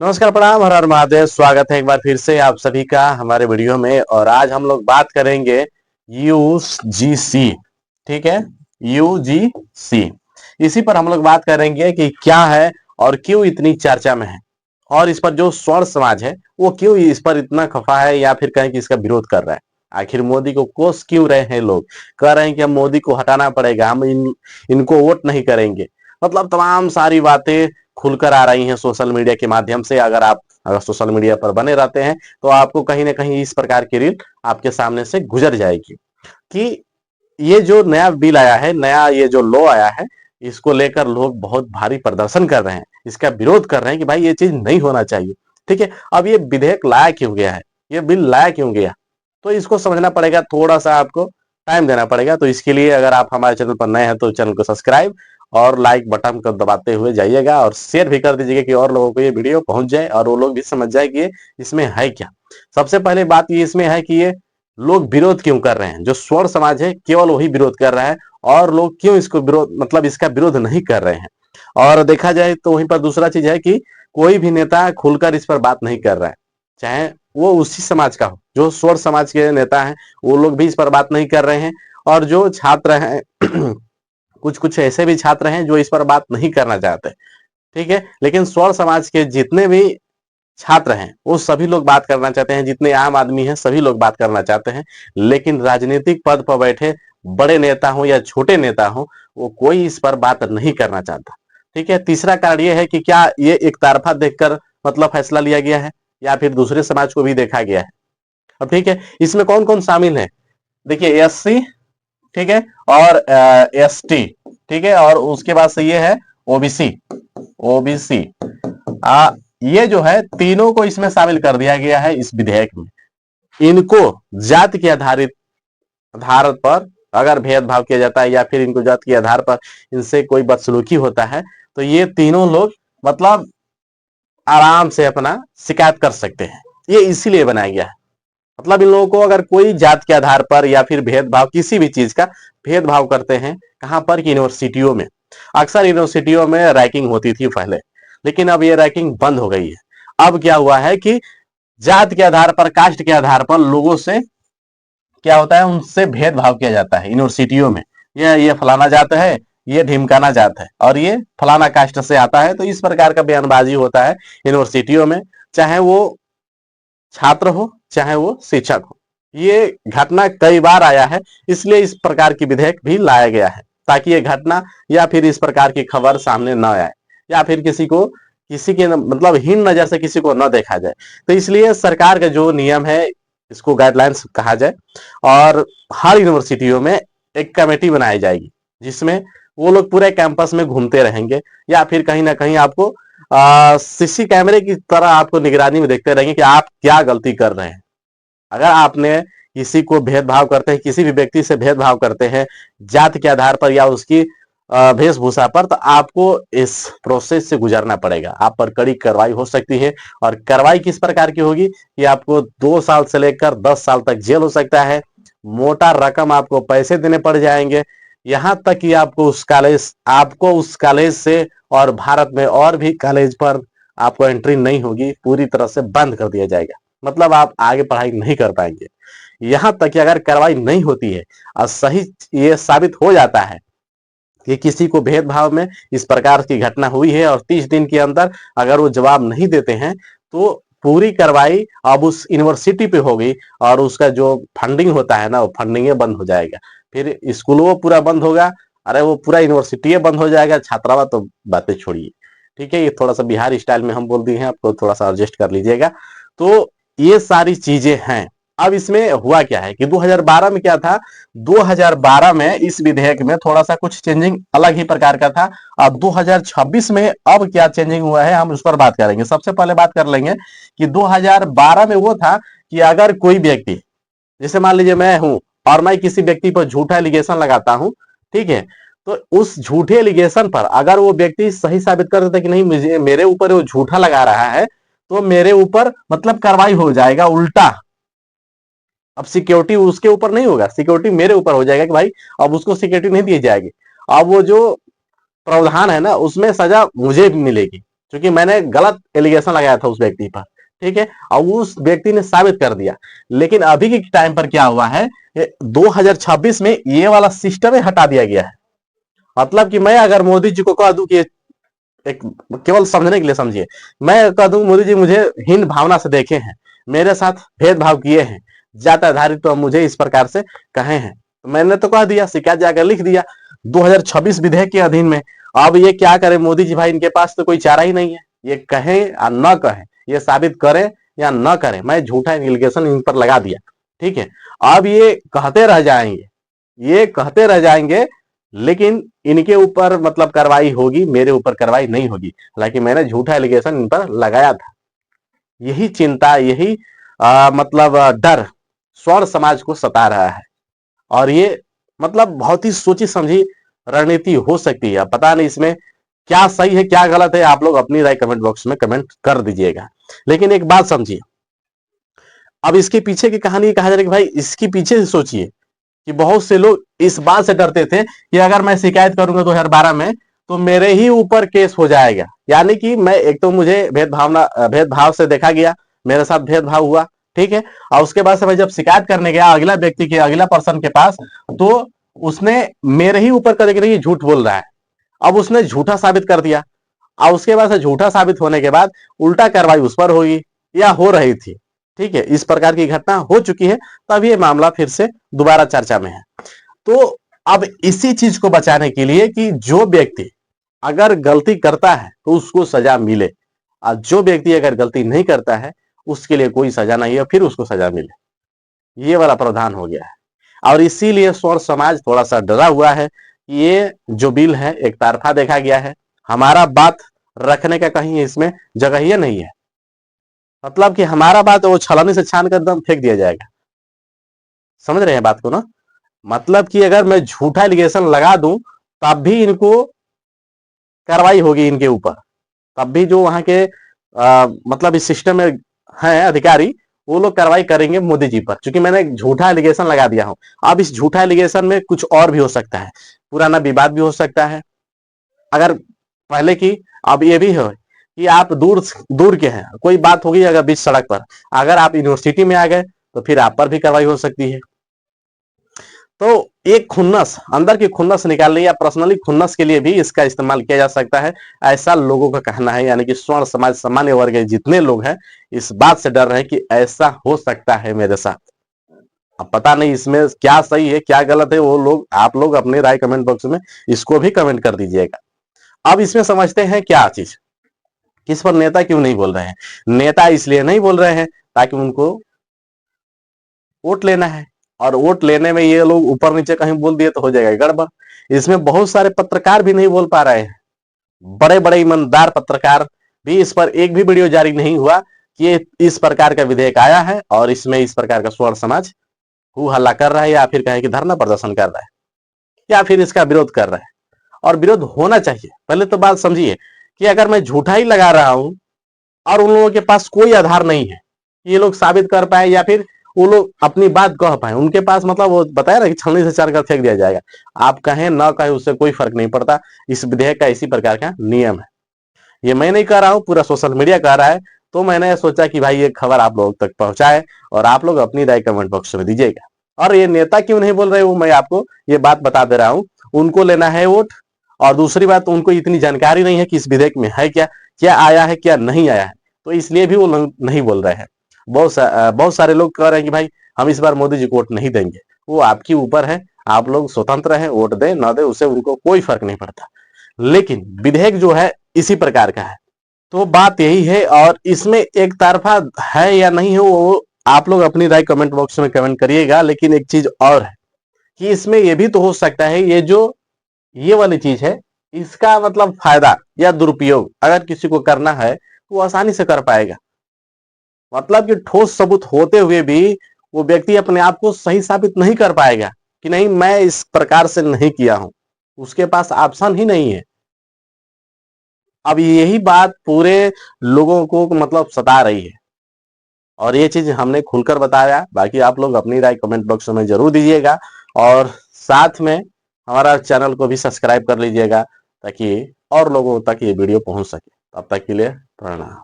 नमस्कार, प्रणाम, हर हर महादेव। स्वागत है एक बार फिर से आप सभी का हमारे वीडियो में। और आज हम लोग बात करेंगे यूजीसी। ठीक है, यूजीसी, इसी पर हम लोग बात करेंगे कि क्या है और क्यों इतनी चर्चा में है, और इस पर जो स्वर्ण समाज है वो क्यों इस पर इतना खफा है या फिर कहें कि इसका विरोध कर रहा है। आखिर मोदी को कोस क्यों रहे हैं लोग, कह रहे हैं कि हम मोदी को हटाना पड़ेगा, हम इनको वोट नहीं करेंगे। मतलब तमाम सारी बातें खुलकर आ रही हैं सोशल मीडिया के माध्यम से। अगर सोशल मीडिया पर बने रहते हैं तो आपको कहीं ना कहीं इस प्रकार की रील आपके सामने से गुजर जाएगी कि ये जो नया बिल आया है, नया ये जो लॉ आया है, इसको लेकर लोग बहुत भारी प्रदर्शन कर रहे हैं, इसका विरोध कर रहे हैं कि भाई ये चीज नहीं होना चाहिए। ठीक है, अब ये विधेयक लाया क्यों गया है, ये बिल लाया क्यों गया, तो इसको समझना पड़ेगा, थोड़ा सा आपको टाइम देना पड़ेगा। तो इसके लिए अगर आप हमारे चैनल पर नए हैं तो चैनल को सब्सक्राइब और लाइक बटन को दबाते हुए जाइएगा और शेयर भी कर दीजिएगा कि और लोगों को ये वीडियो पहुंच जाए और वो लोग भी समझ जाए कि ये इसमें है क्या। सबसे पहले बात ये इसमें है कि ये लोग विरोध क्यों कर रहे हैं। जो स्वर्ण समाज है केवल वही विरोध कर रहा है, और लोग क्यों इसको विरोध मतलब इसका विरोध नहीं कर रहे हैं। और देखा जाए तो वहीं पर दूसरा चीज है कि कोई भी नेता खुलकर इस पर बात नहीं कर रहा है, चाहे वो उसी समाज का हो। जो स्वर्ण समाज के नेता हैं वो लोग भी इस पर बात नहीं कर रहे हैं, और जो छात्र हैं कुछ कुछ ऐसे भी छात्र हैं जो इस पर बात नहीं करना चाहते। ठीक है, लेकिन स्वर्ण समाज के जितने भी छात्र हैं वो सभी लोग बात करना चाहते हैं, जितने आम आदमी हैं सभी लोग बात करना चाहते हैं। लेकिन राजनीतिक पद पर बैठे बड़े नेता हो या छोटे नेता हो, वो कोई इस पर बात नहीं करना चाहता। ठीक है, तीसरा कारण ये है कि क्या ये एक तरफा देखकर मतलब फैसला लिया गया है या फिर दूसरे समाज को भी देखा गया है। अब ठीक है, इसमें कौन कौन शामिल है, देखिए एससी, ठीक है, और एसटी, ठीक है, और उसके बाद से ये है ओबीसी। ओबीसी ये जो है तीनों को इसमें शामिल कर दिया गया है इस विधेयक में। इनको जाति के आधार पर अगर भेदभाव किया जाता है या फिर इनको जाति के आधार पर इनसे कोई बदसलूकी होता है तो ये तीनों लोग मतलब आराम से अपना शिकायत कर सकते हैं। ये इसीलिए बनाया गया है। मतलब इन लोगों को अगर कोई जात के आधार पर या फिर भेदभाव, किसी भी चीज का भेदभाव करते हैं, कहां पर, यूनिवर्सिटियों में। अक्सर यूनिवर्सिटियों में रैगिंग होती थी पहले, लेकिन अब ये रैगिंग बंद हो गई है। अब क्या हुआ है कि जात के आधार पर, कास्ट के आधार पर लोगों से क्या होता है, उनसे भेदभाव किया जाता है यूनिवर्सिटियों में। ये फलाना जात है, ये ढिमकाना जात है, और ये फलाना कास्ट से आता है। तो इस प्रकार का बयानबाजी होता है यूनिवर्सिटियों में, चाहे वो छात्र हो चाहे वो शिक्षक हो। ये घटना कई बार आया है, इसलिए इस प्रकार की विधेयक भी लाया गया है, ताकि ये घटना या फिर इस प्रकार की खबर सामने न आए, या फिर किसी के मतलब हीन नजर से किसी को न देखा जाए। तो इसलिए सरकार का जो नियम है, इसको गाइडलाइंस कहा जाए, और हर यूनिवर्सिटियों में एक कमेटी बनाई जाएगी जिसमें वो लोग पूरे कैंपस में घूमते रहेंगे, या फिर कहीं ना कहीं आपको सीसी कैमरे की तरह आपको निगरानी में देखते रहेंगे कि आप क्या गलती कर रहे हैं। अगर आपने किसी को भेदभाव करते हैं, किसी भी व्यक्ति से भेदभाव करते हैं जाति के आधार पर या उसकी वेशभूषा पर, तो आपको इस प्रोसेस से गुजरना पड़ेगा, आप पर कड़ी कार्रवाई हो सकती है। और कार्रवाई किस प्रकार की होगी कि आपको 2 साल से लेकर 10 साल तक जेल हो सकता है, मोटा रकम आपको पैसे देने पड़ जाएंगे, यहां तक कि आपको उस कॉलेज से और भारत में और भी कॉलेज पर आपको एंट्री नहीं होगी, पूरी तरह से बंद कर दिया जाएगा। मतलब आप आगे पढ़ाई नहीं कर पाएंगे। यहां तक कि अगर कार्रवाई नहीं होती है और सही ये साबित हो जाता है कि किसी को भेदभाव में इस प्रकार की घटना हुई है और 30 दिन के अंदर अगर वो जवाब नहीं देते हैं, तो पूरी कार्रवाई अब उस यूनिवर्सिटी पे होगी, और उसका जो फंडिंग होता है ना, वो फंडिंग बंद हो जाएगा। फिर स्कूल वो पूरा बंद होगा, अरे वो पूरा यूनिवर्सिटी बंद हो जाएगा, छात्रावास तो बातें छोड़िए। ठीक है, ये थोड़ा सा बिहार स्टाइल में हम बोल दिए हैं, आपको थोड़ा सा एडजस्ट कर लीजिएगा। तो ये सारी चीजें हैं। अब इसमें हुआ क्या है कि 2012 में क्या था, 2012 में इस विधेयक में थोड़ा सा कुछ चेंजिंग अलग ही प्रकार का था। अब 2026 में अब क्या चेंजिंग हुआ है हम उस पर बात करेंगे। सबसे पहले बात कर लेंगे कि 2012 में वो था कि अगर कोई व्यक्ति, जैसे मान लीजिए मैं हूं और मैं किसी व्यक्ति पर झूठा एलिगेशन लगाता हूं, ठीक है, तो उस झूठे एलिगेशन पर अगर वो व्यक्ति सही साबित कर देता कि नहीं मुझे मेरे ऊपर वो झूठा लगा रहा है, तो मेरे ऊपर मतलब कार्रवाई हो जाएगा उल्टा। अब सिक्योरिटी उसके ऊपर नहीं होगा, सिक्योरिटी मेरे ऊपर हो जाएगा कि भाई अब उसको सिक्योरिटी नहीं दी जाएगी। अब वो जो प्रावधान है ना, उसमें सजा मुझे भी मिलेगी। क्योंकि मैंने गलत एलिगेशन लगाया था उस व्यक्ति पर, ठीक है, और उस व्यक्ति ने साबित कर दिया। लेकिन अभी के टाइम पर क्या हुआ है, 2026 में ये वाला सिस्टम ही हटा दिया गया है। मतलब कि मैं अगर मोदी जी को कह दूं कि एक, केवल समझने के लिए समझिए, मैं कह दूं मोदी जी मुझे हीन भावना से देखे हैं, मेरे साथ भेदभाव किए हैं, जात आधारित तो मुझे इस प्रकार से कहे हैं, तो मैंने तो कह दिया, शिकायत जाकर लिख दिया 2026 विधेयक के अधीन में। अब ये क्या करे मोदी जी भाई, इनके पास तो कोई चारा ही नहीं है, ये कहें या न कहें, ये साबित करें या न करें, मैं झूठा एलिगेशन इन पर लगा दिया, ठीक है। अब ये कहते रह जाएंगे, ये कहते रह जाएंगे, लेकिन इनके ऊपर मतलब कार्रवाई होगी, मेरे ऊपर कार्रवाई नहीं होगी। हालांकि मैंने झूठा एलिगेशन इन पर लगाया था। यही चिंता, यही मतलब डर स्वर्ण समाज को सता रहा है, और ये मतलब बहुत ही सोची समझी रणनीति हो सकती है। पता नहीं इसमें क्या सही है क्या गलत है, आप लोग अपनी राय कमेंट बॉक्स में कमेंट कर दीजिएगा। लेकिन एक बात समझिए, अब इसके पीछे की कहानी कहा जा रहा है कि भाई इसके पीछे से सोचिए कि बहुत से लोग इस बात से डरते थे कि अगर मैं शिकायत करूंगा 2012 में तो मेरे ही ऊपर केस हो जाएगा। यानी कि मैं, एक तो मुझे भेदभाव से देखा गया, मेरे साथ भेदभाव हुआ, ठीक है, और उसके बाद से मैं जब शिकायत करने गया अगला व्यक्ति के, अगला पर्सन के पास, तो उसने मेरे ही ऊपर कर दिया कि झूठ बोल रहा है। अब उसने झूठा साबित कर दिया, और उसके बाद से झूठा साबित होने के बाद उल्टा कार्रवाई उस पर होगी या हो रही थी, ठीक है, इस प्रकार की घटना हो चुकी है। तब ये मामला फिर से दोबारा चर्चा में है। तो अब इसी चीज को बचाने के लिए कि जो व्यक्ति अगर गलती करता है तो उसको सजा मिले, और जो व्यक्ति अगर गलती नहीं करता है उसके लिए कोई सजा नहीं है, फिर उसको सजा मिले, ये वाला प्रावधान हो गया है। और इसीलिए स्वर्ण समाज थोड़ा सा डरा हुआ है कि ये जो बिल है एक तरफा देखा गया है, हमारा बात रखने का कहीं इसमें जगह ही नहीं है। मतलब कि हमारा बात वो छलनी से छान कर एकदम फेंक दिया जाएगा। समझ रहे हैं बात को ना? मतलब कि अगर मैं झूठा एलिगेशन लगा दूं तब भी इनको कार्रवाई होगी इनके ऊपर, तब भी जो वहां के मतलब इस सिस्टम में हैं अधिकारी, वो लोग कार्रवाई करेंगे मोदी जी पर, क्योंकि मैंने एक झूठा एलिगेशन लगा दिया हूं। अब इस झूठा एलिगेशन में कुछ और भी हो सकता है, पुराना विवाद भी हो सकता है अगर पहले की। अब ये भी है कि आप दूर दूर के हैं, कोई बात होगी अगर बीच सड़क पर, अगर आप यूनिवर्सिटी में आ गए तो फिर आप पर भी कार्रवाई हो सकती है। तो एक खुन्नस, अंदर की खुन्नस निकालने या पर्सनली खुन्नस के लिए भी इसका इस्तेमाल किया जा सकता है, ऐसा लोगों का कहना है। यानी कि स्वर्ण समाज सामान्य वर्ग के जितने लोग हैं इस बात से डर रहे हैं कि ऐसा हो सकता है मेरे साथ। अब पता नहीं इसमें क्या सही है क्या गलत है, वो लोग, आप लोग अपने राय कमेंट बॉक्स में इसको भी कमेंट कर दीजिएगा। अब इसमें समझते हैं क्या चीज, किस पर नेता क्यों नहीं बोल रहे हैं। नेता इसलिए नहीं बोल रहे हैं ताकि उनको वोट लेना है, और वोट लेने में ये लोग ऊपर नीचे कहीं बोल दिए तो हो जाएगा गड़बड़। इसमें बहुत सारे पत्रकार भी नहीं बोल पा रहे हैं, बड़े बड़े ईमानदार पत्रकार भी, इस पर एक भी वीडियो जारी नहीं हुआ कि इस प्रकार का विधेयक आया है और इसमें इस प्रकार का स्वर्ण समाज हु हल्ला कर रहा है, या फिर कहें कि धरना प्रदर्शन कर रहा है, या फिर इसका विरोध कर रहा है। और विरोध होना चाहिए। पहले तो बात समझिए कि अगर मैं झूठा ही लगा रहा हूं और उन लोगों के पास कोई आधार नहीं है, ये लोग साबित कर पाए या फिर वो लोग अपनी बात कह पाए, उनके पास मतलब वो बताया ना कि छलनी से चार कर फेंक दिया जाएगा। आप कहें ना कहें उससे कोई फर्क नहीं पड़ता, इस विधेयक का इसी प्रकार का नियम है। ये मैं नहीं कह रहा हूं, पूरा सोशल मीडिया कह रहा है। तो मैंने सोचा कि भाई ये खबर आप लोगों तक पहुंचाए और आप लोग अपनी राय कमेंट बॉक्स में दीजिएगा। और ये नेता क्यों नहीं बोल रहे वो मैं आपको ये बात बता दे रहा हूं, उनको लेना है वोट, और दूसरी बात उनको इतनी जानकारी नहीं है कि इस विधेयक में है क्या, क्या आया है क्या नहीं आया है, तो इसलिए भी वो नहीं बोल रहे हैं। बहुत सारे लोग कह रहे हैं कि भाई हम इस बार मोदी जी को वोट नहीं देंगे। वो आपके ऊपर है, आप लोग स्वतंत्र हैं, वोट दे ना दे उससे उनको कोई फर्क नहीं पड़ता। लेकिन विधेयक जो है इसी प्रकार का है। तो बात यही है, और इसमें एक तरफा है या नहीं है वो आप लोग अपनी राय कमेंट बॉक्स में कमेंट करिएगा। लेकिन एक चीज और है कि इसमें यह भी तो हो सकता है, ये जो ये वाली चीज है इसका मतलब फायदा या दुरुपयोग अगर किसी को करना है तो वो आसानी से कर पाएगा। मतलब कि ठोस सबूत होते हुए भी वो व्यक्ति अपने आप को सही साबित नहीं कर पाएगा कि नहीं मैं इस प्रकार से नहीं किया हूं, उसके पास ऑप्शन ही नहीं है। अब यही बात पूरे लोगों को मतलब सता रही है, और ये चीज हमने खुलकर बताया। बाकी आप लोग अपनी राय कमेंट बॉक्स में जरूर दीजिएगा, और साथ में हमारा चैनल को भी सब्सक्राइब कर लीजिएगा ताकि और लोगों तक ये वीडियो पहुंच सके। तब तक के लिए प्रणाम।